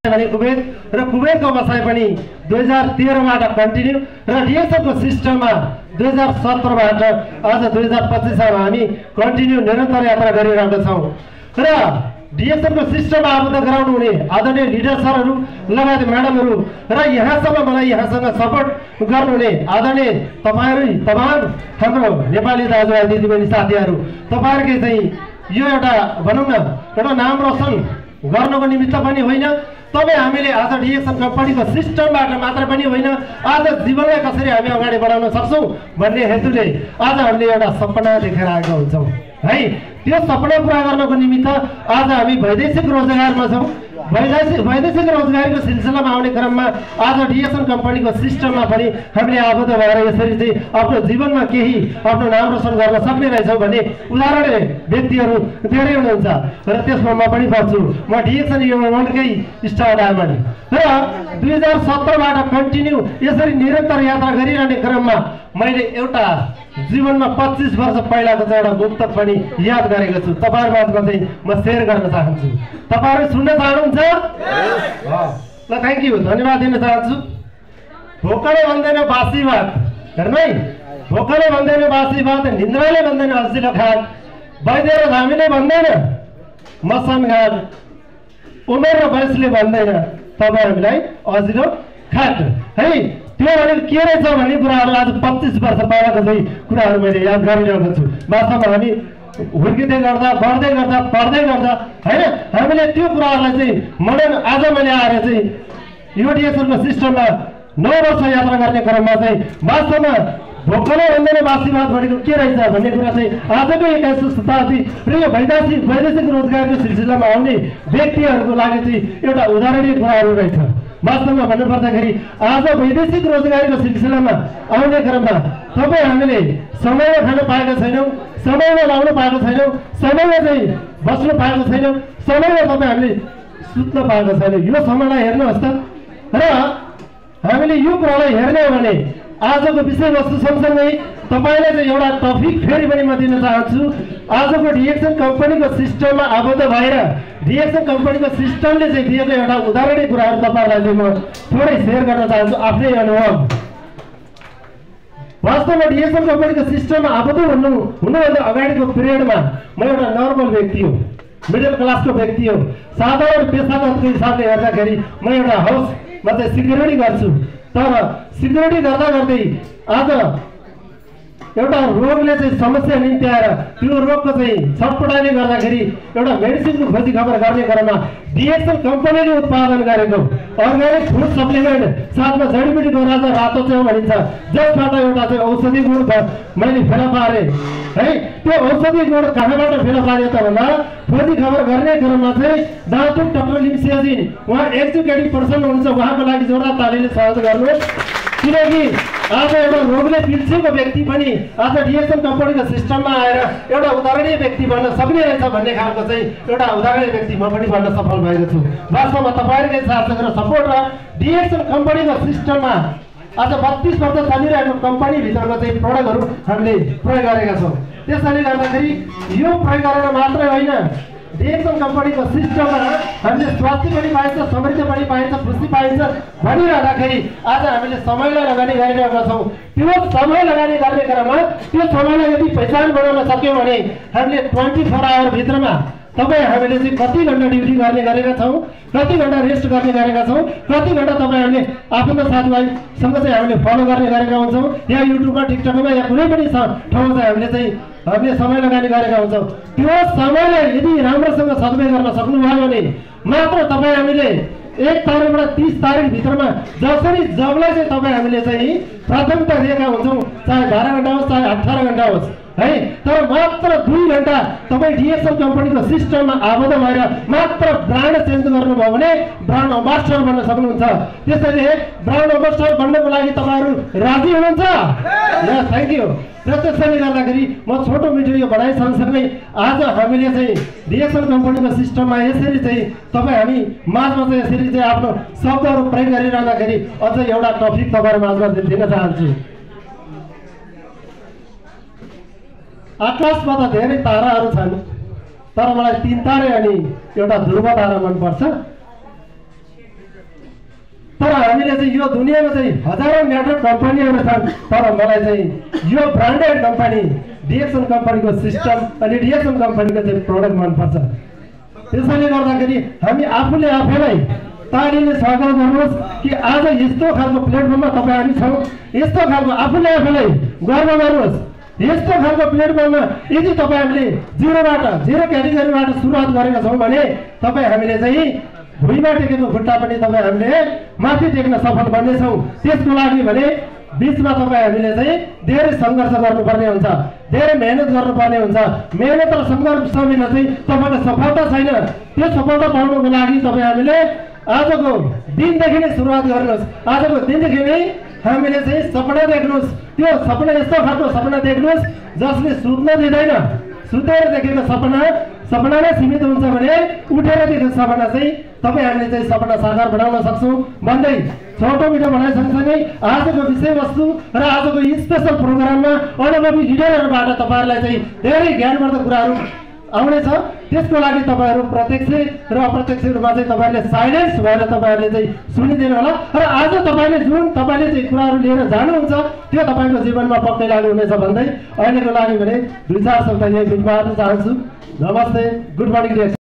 कुवेत र कुवेतको बसाइ पनि 2013बाट कन्टिन्यू र डिएसएफको सिस्टममा 2017बाट आज 2025 सालमा हामी कन्टिन्यू निरन्तर यात्रा गरिरहेका छौँ र डिएसएफको सिस्टममा आबद्ध गराउनु हुने आदरणीय लिडर सरहरू लगायत म्याडमहरू र यहाँसम्म मलाई यहाँसँग सपोर्ट गर्नुहुने आदरणीय तपाईँहरू तमाम हाम्रो नेपाली दाजुभाइ दिदीबहिनी साथीहरू तपाईँहरूकै चाहिँ यो एउटा भनौँ न एउटा नाम रोशन गर्नको निमित्त पनि होइन, तपाईँ हामीले आज डिएक्सन कम्पनीको सिस्टमबाट मात्र पनि होइन, आज जीवनलाई कसरी हामी अगाडि बढाउन सक्छौँ भन्ने हेतुले आज हामीले एउटा सपना देखेर आएका हुन्छौँ है। त्यो सपना पुरा गर्नको निमित्त आज हामी वैदेशिक रोजगारमा छौँ। वैदेशिक रोजगारीको सिलसिलामा आउने क्रममा आज डिएक्सन कम्पनीको सिस्टममा पनि हामीले आबद्ध भएर यसरी चाहिँ आफ्नो जीवनमा केही आफ्नो नाम रोशन गर्न सक्ने रहेछौँ भन्ने उदाहरण व्यक्तिहरू धेरै हुनुहुन्छ र त्यसमा म पनि पर्छु। म डिएक्सन युनियनकै स्टार डायमन्ड र 2017बाट कन्टिन्यू यसरी निरन्तर यात्रा गरिरहने क्रममा मैले एउटा जीवनमा 25 वर्ष पहिलाको चाहिँ एउटा गुप्तक पनि याद गरेको छु, तपाईँहरूमाझमा चाहिँ म सेयर गर्न चाहन्छु। तपाईँहरू सुन्न चाहनुहुन्छ? ल थ्याङ्क यू, धन्यवाद दिन चाहन्छु। भोकले भन्दैन बासी भात, हेर्नु है, भोकले भन्दैन बासी भात, निन्द्राले भन्दैन अजिलो खाट, वैद्य र धामीले भन्दैन मसान घाट, उमेर र वयसले भन्दैन तपाईँहरूलाई अजिलो खाट है। त्यो भनेको के रहेछ भन्ने कुराहरू आज 25 वर्ष पहिलाको चाहिँ कुराहरू मैले याद गरिरहेको छु। वास्तवमा हामी हुर्किँदै गर्दा बढ्दै गर्दा पढ्दै गर्दा होइन हामीले त्यो कुराहरूलाई चाहिँ मनन आज मैले आएर चाहिँ यो डिएक्सनको सिस्टममा 9 वर्ष यात्रा गर्ने क्रममा चाहिँ वास्तवमा भोकले भन्दैन बासी भात भनेको के रहेछ भन्ने कुरा चाहिँ आजको 21औं शताब्दी र यो वैदेशिक रोजगारको सिलसिलामा आउने व्यक्तिहरूको लागि चाहिँ एउटा उदाहरणीय कुराहरू रहेछ। वास्तवमा भन्नुपर्दाखेरि आज वैदेशिक रोजगारीको सिलसिलामा आउने क्रममा तपाईँ हामीले समयमा खान पाएका छैनौँ, समयमा लाउन पाएको छैनौँ, समयमा चाहिँ बस्न पाएको छैनौँ, समयमा तपाईँ हामीले सुत्न पाएको छैनौँ। यो समयलाई हेर्नुहोस् त र हामीले यो कुरालाई हेर्ने हो भने आजको विषयवस्तु सँगसँगै तपाईँलाई चाहिँ एउटा टपिक फेरि पनि म दिन चाहन्छु। आजको डिएक्सन कम्पनीको सिस्टममा आबद्ध भएर डिएक्सन कम्पनीको सिस्टमले चाहिँ दिएको एउटा उदाहरणीय कुराहरू तपाईँहरूलाई चाहिँ म थोरै सेयर गर्न चाहन्छु आफ्नै अनुभव। वास्तवमा डिएक्सन कम्पनीको सिस्टममा आबद्ध हुनुभन्दा अगाडिको पिरियडमा म एउटा नर्मल व्यक्ति हो, मिडल क्लासको व्यक्ति हो। साधारण पेसागतको हिसाबले हेर्दाखेरि म एउटा हाउसमा चाहिँ सिक्युरिटी गर्छु, तर सिक्युरिटी गर्दा गर्दै आज एउटा रोगले चाहिँ समस्या निम्ति आएर त्यो रोगको चाहिँ छटपटाइले गर्दाखेरि एउटा मेडिसिनको खोजी खबर गर्ने क्रममा डिएक्सन कम्पनीले उत्पादन गरेको अर्ग्यानिक फुड सप्लिमेन्ट साथमा जडीबुटीको राजा रातो च्याउ भनिन्छ, जसबाट एउटा चाहिँ औषधि गुण मैले फेला पारेँ है। त्यो औषधि गुण कहाँबाट फेला पारेँ त भन्दा खोजी खबर गर्ने क्रममा चाहिँ दातुक डाक्टर लिम्सियाजिन उहाँ एजुकेटेड पर्सन हुनुहुन्छ, उहाँको लागि जोरदार तालीले सहयोग गर्नुहोस्। किनकि आज एउटा रोगले पिल्सेको व्यक्ति पनि आज डिएक्सन कम्पनीको सिस्टममा आएर एउटा उदाहरणीय व्यक्ति बन्न सक्ने रहेछ भन्ने खालको चाहिँ एउटा उदाहरणीय व्यक्ति म पनि बन्न सफल भएको छु। वास्तवमा तपाईँहरूकै साथ र सपोर्ट र डिएक्सन कम्पनीको सिस्टममा आज 32 वर्ष चलिरहेको कम्पनीभित्रको चाहिँ प्रडक्टहरू हामीले प्रयोग गरेका छौँ। त्यसैले गर्दाखेरि यो प्रयोग गरेर मात्रै होइन, डिएक्सन कम्पनीको सिस्टममा हामीले स्वास्थ्य पनि पाइन्छ, समृद्धि पनि पाइन्छ, खुसी पाइन्छ भनिरहँदाखेरि आज हामीले समयलाई लगानी गरिरहेका छौँ। त्यो समय लगानी गर्ने क्रममा त्यो समयलाई यदि पहिचान बनाउन सक्यौँ भने हामीले 24 आवर भित्रमा तपाईँ हामीले चाहिँ कति घन्टा ड्युटी गर्ने गरेका छौँ, कति घन्टा रेस्ट गर्ने गरेका छौँ, कति घन्टा तपाईँहरूले आफ्नो साथीभाइसँग चाहिँ हामीले फलो गर्ने गरेका हुन्छौँ, या युट्युबमा टिकटकमा या कुनै पनि ठाउँमा चाहिँ हामीले समय लगानी गरेका हुन्छौँ। त्यो समयलाई यदि राम्रोसँग सदुपयोग गर्न सक्नुभयो भने मात्र तपाईँ हामीले 1 तारिकबाट 30 तारिक भित्रमा जसरी जबलाई चाहिँ तपाईँ हामीले चाहिँ प्राथमिकता दिएका हुन्छौँ, चाहे 12 घन्टा होस् चाहे 18 घन्टा होस् है, तर मात्र 2 घन्टा तपाईँ डिएक्सन कम्पनीको सिस्टममा आबद्ध भएर मात्र ब्रान्ड चेन्ज गर्नुभयो भने ब्रान्ड अम्बासडर बन्न सक्नुहुन्छ। त्यसैले ब्रान्ड अम्बासडर बन्नको लागि तपाईँहरू राजी हुनुहुन्छ? Thank you. र त्यसैले गर्दाखेरि म छोटो मिठो यो बढाइ सँगसँगै आज हामीले चाहिँ डिएक्सन कम्पनीको सिस्टममा यसरी चाहिँ हामी माझमा चाहिँ यसरी चाहिँ आफ्नो शब्दहरू प्रयोग गरिरहँदाखेरि अझ एउटा टपिक तपाईँहरू माझमा दिन चाहन्छु। आकाशमा त धेरै ताराहरू छन्, तर मलाई 3 तारे अनि एउटा ध्रुव तारा मनपर्छ। चाहिँ यो दुनियाँमा चाहिँ हजारौँ नेटवर्क कम्पनीहरू छन्, तर मलाई चाहिँ यो ब्रान्डेड कम्पनी डिएक्सन कम्पनीको सिस्टम अनि डिएक्सन कम्पनीको चाहिँ प्रोडक्ट मनपर्छ। त्यसैले गर्दाखेरि हामी आफूले आफैलाई तालीले स्वागत गर्नुहोस् कि आज यस्तो खालको प्लेटफर्ममा तपाईँ हामी छौँ। यस्तो खालको आफूले आफैलाई गर्व गर्नुहोस्। यस्तो खालको प्लेटफर्ममा यदि तपाईँहरूले जिरो क्याटेगोरीबाट सुरुवात गरेका छौँ भने तपाईँ हामीले चाहिँ भुइँमा टेकेको खुट्टा पनि तपाईँ हामीले माथि टेक्न सफल बन्नेछौँ। त्यसको लागि भने बिचमा तपाईँ हामीले चाहिँ धेरै सङ्घर्ष गर्नुपर्ने हुन्छ, धेरै मेहनत गर्नुपर्ने हुन्छ। मेहनत र सङ्घर्ष बिना चाहिँ तपाईँको सफलता छैन। त्यो सफलता पाउनको लागि तपाईँ हामीले आजको दिनदेखि नै सुरुवात गर्नुहोस्। आजको दिनदेखि नै हामीले चाहिँ सपना देख्नुहोस्। त्यो सपना यस्तो खालको सपना देख्नुहोस् जसले सुत्न दिँदैन। सुतेर देखेको सपना नै सीमित हुन्छ भने उठेर देखेको सपना चाहिँ तपाईँ हामीले चाहिँ सपना साकार बनाउन सक्छौँ भन्दै छोटो मिठो भनाइ सँगसँगै आजको विषयवस्तु र आजको स्पेसल प्रोग्राममा अनुभवी लिडरहरूबाट तपाईँहरूलाई चाहिँ धेरै ज्ञानवर्धक कुराहरू आउनेछ। त्यसको लागि तपाईँहरू प्रत्यक्ष र अप्रत्यक्ष रूपमा चाहिँ तपाईँहरूले साइलेन्स भएर तपाईँहरूले चाहिँ सुनिदिनु होला र आज तपाईँले जुन तपाईँले चाहिँ कुराहरू लिएर जानुहुन्छ त्यो तपाईँको जीवनमा पक्कै लागु हुनेछ भन्दै अहिलेको लागि भने 2-4 शब्द यही बिचमा हाल्न चाहन्छु। नमस्ते, गुड मर्निङ।